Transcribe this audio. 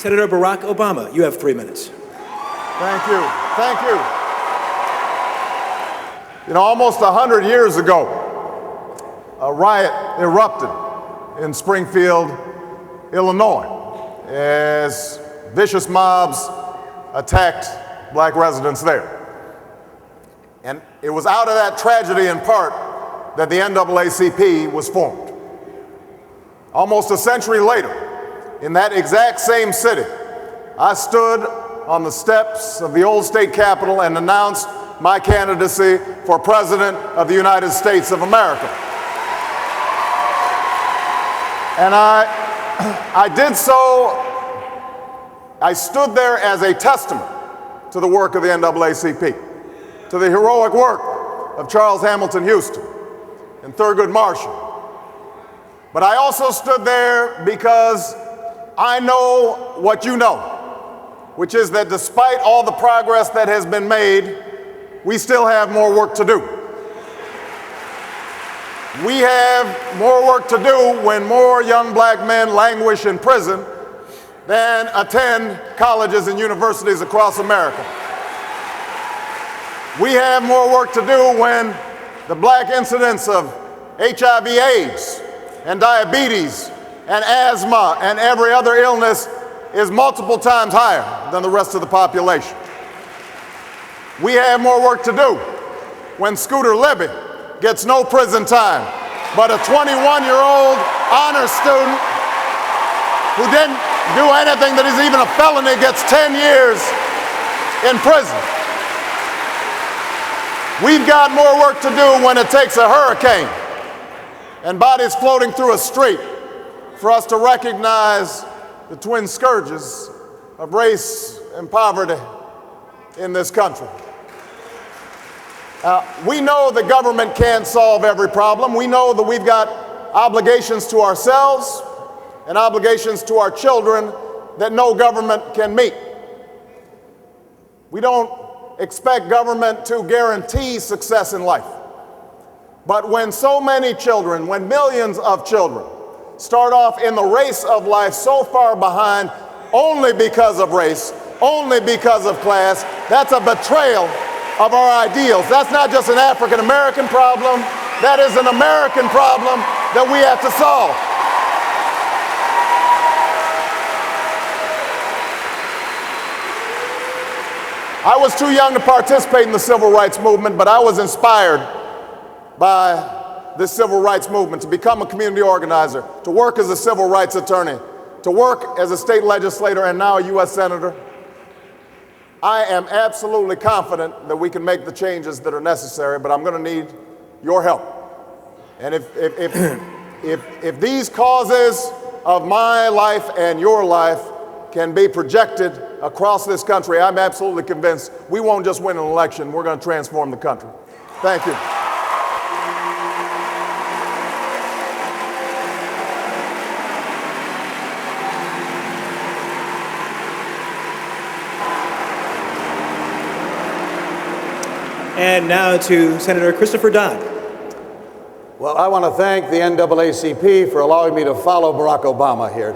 Senator Barack Obama, you have 3 minutes. Thank you. Thank you. You know, almost 100 years ago, a riot erupted in Springfield, Illinois, as vicious mobs attacked black residents there. And it was out of that tragedy, in part, that the NAACP was formed. Almost a century later, in that exact same city, I stood on the steps of the old state capitol and announced my candidacy for President of the United States of America. And I did so, I stood there as a testament to the work of the NAACP, to the heroic work of Charles Hamilton Houston and Thurgood Marshall. But I also stood there because I know what you know, which is that despite all the progress that has been made, we still have more work to do. We have more work to do when more young black men languish in prison than attend colleges and universities across America. We have more work to do when the black incidence of HIV/AIDS and diabetes and asthma and every other illness is multiple times higher than the rest of the population. We have more work to do when Scooter Libby gets no prison time, but a 21-year-old honor student who didn't do anything that is even a felony gets 10 years in prison. We've got more work to do when it takes a hurricane and bodies floating through a street for us to recognize the twin scourges of race and poverty in this country. We know that government can't solve every problem. We know that we've got obligations to ourselves and obligations to our children that no government can meet. We don't expect government to guarantee success in life. But when so many children, when millions of children start off in the race of life so far behind only because of race, only because of class, that's a betrayal of our ideals. That's not just an African American problem, that is an American problem that we have to solve. I was too young to participate in the civil rights movement, but I was inspired by this civil rights movement to become a community organizer, to work as a civil rights attorney, to work as a state legislator and now a U.S. Senator. I am absolutely confident that we can make the changes that are necessary, but I'm going to need your help. And if these causes of my life and your life can be projected across this country, I'm absolutely convinced we won't just win an election, we're going to transform the country. Thank you. And now to Senator Christopher Dodd. Well, I want to thank the NAACP for allowing me to follow Barack Obama here.